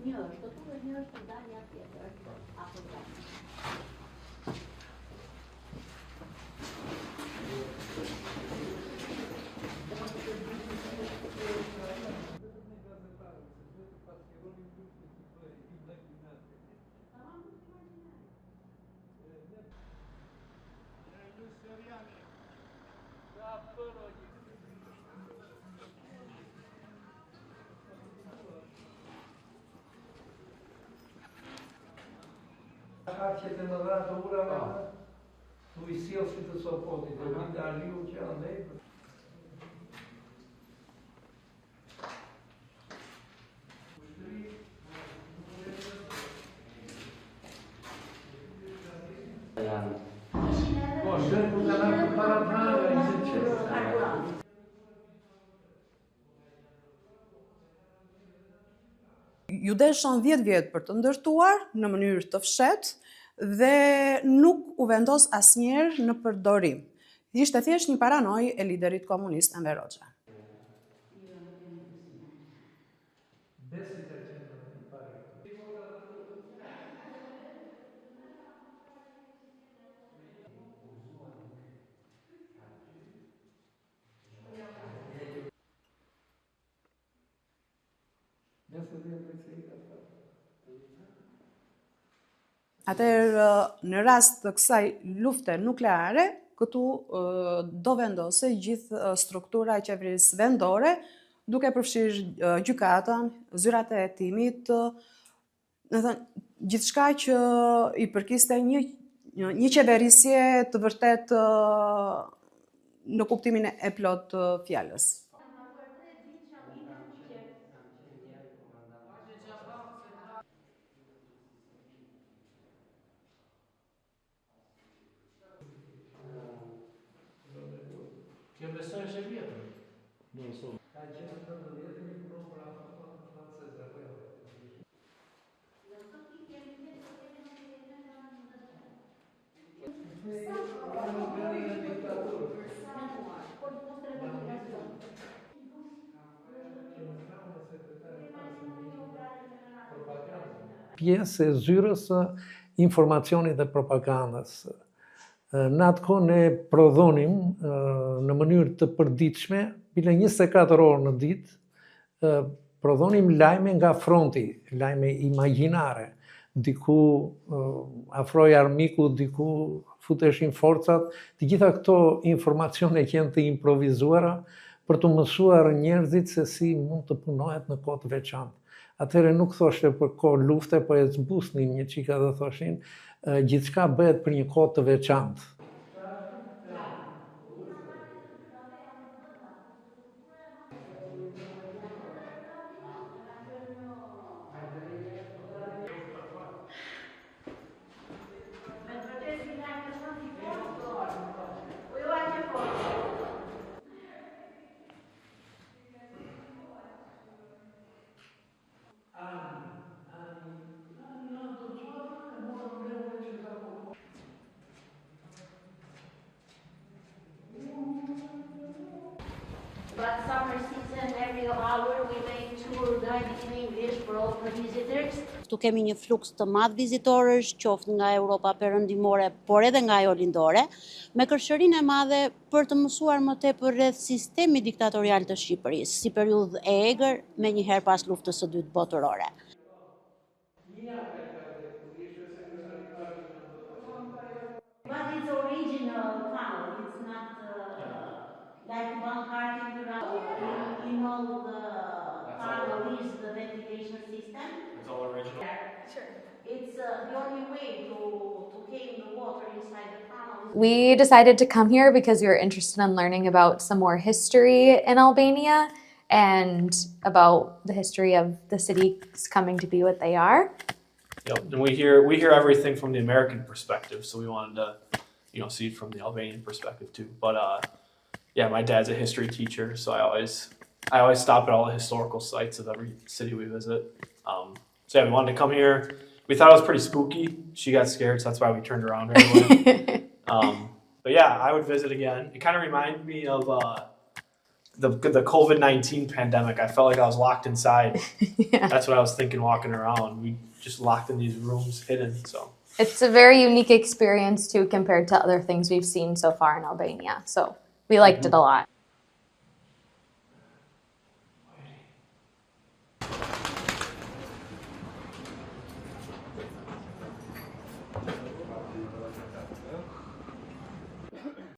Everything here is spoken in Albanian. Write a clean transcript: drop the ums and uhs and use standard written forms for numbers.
Një është këtu dhe një është dalja tjetër. Apo Haqet e më dha të urave, tu I sjell si të sopotit, e vinte Aliu që andej. Po, shkën ku të nakë para të naga, I se qërë. Ju deshën 10 vjet për të ndërtuar në mënyrë të fshehtë dhe nuk u vendos asnjëherë në përdorim. Ishte thjesht një paranojë e liderit komunist Enver Hoxha. Atëherë, në rast të kësaj lufte nukleare, këtu do vendose gjithë struktura e qeverisë vendore, duke përfshirë gjykatën, zyrat e hetimit, gjithçka që I përkiste një qeverisje të vërtet në kuptimin e plot të fjalës. Kjo besoj është e vjetër. Ka qenë në 90 I punon për ambasadën franceze apo jo? Pjesë e zyrës së informacionit dhe propagandës. Në atë kohë ne prodhonim në mënyrë të përditshme, bile 24 orë në ditë, prodhonim lajme nga fronti, lajme imagjinare. Diku afroi armiku, diku futeshin forcat, të gjitha këto informacione që janë të improvizuara për të mësuar njerëzit se si mund të punohet në kohë të veçantë. Atëherë nuk thoshte për kohë lufte, po e zbusnin një çika dhe thoshin gjithçka bëhet për një kohë të veçantë. But summer season, every hour we make tour guided in English for all the visitors. Këtu kemi një fluks të madh vizitorësh, qoftë nga Europa perëndimore, por edhe nga ajo lindore, me kërshërinë e madhe për të mësuar më tepër rreth sistemit diktatorial të Shqipërisë, si periudhë e egër, menjëherë pas luftës së dytë botërore. But it's original tunnel, it's not like one cart in the road. In all the tunnel is the ventilation system. It's all original? Sure. It's the only way to clean the water inside the tunnel. We decided to come here because we were interested in learning about some more history in Albania and about the history of the cities coming to be what they are. Yep. And we hear everything from the American perspective, so we wanted to, see it from the Albanian perspective too. But yeah, my dad's a history teacher, so I always stop at all the historical sites of every city we visit. So yeah, we wanted to come here. We thought it was pretty spooky. She got scared, so that's why we turned around right away. But yeah, I would visit again. It kind of reminded me of the COVID-19 pandemic, I felt like I was locked inside. Yeah. That's what I was thinking walking around. We just locked in these rooms, hidden. So It's a very unique experience too compared to other things we've seen so far in Albania. So we liked it a lot.